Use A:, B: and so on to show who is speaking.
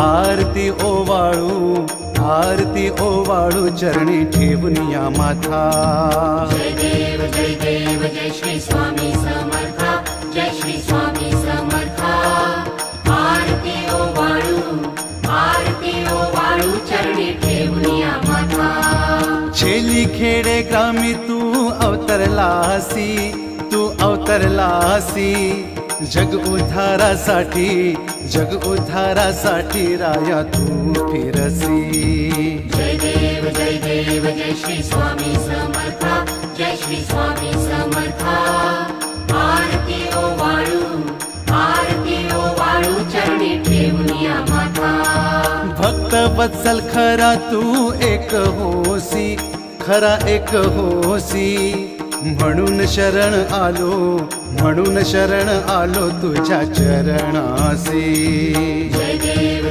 A: आरती ओवाळू चरणी ठेवून या माथा।
B: जय देव जय श्री स्वामी समर्था, जय श्री स्वामी समर्था। आरती ओवाळू चरणी ठेवून या माथा।
A: छेली खेडे ग्रामी तू अवतरलासी, जग उद्धारासाठी राया तू फिरसी।
B: जय देव जय श्री स्वामी समर्था, जय श्री स्वामी समर्था। आरती ओवाळू चरणी ठेवून या माथा।
A: भक्त वत्सल खरा तू एक होसी, म्हणून शरण आलो तुझ्या चरणासी।
B: जय देव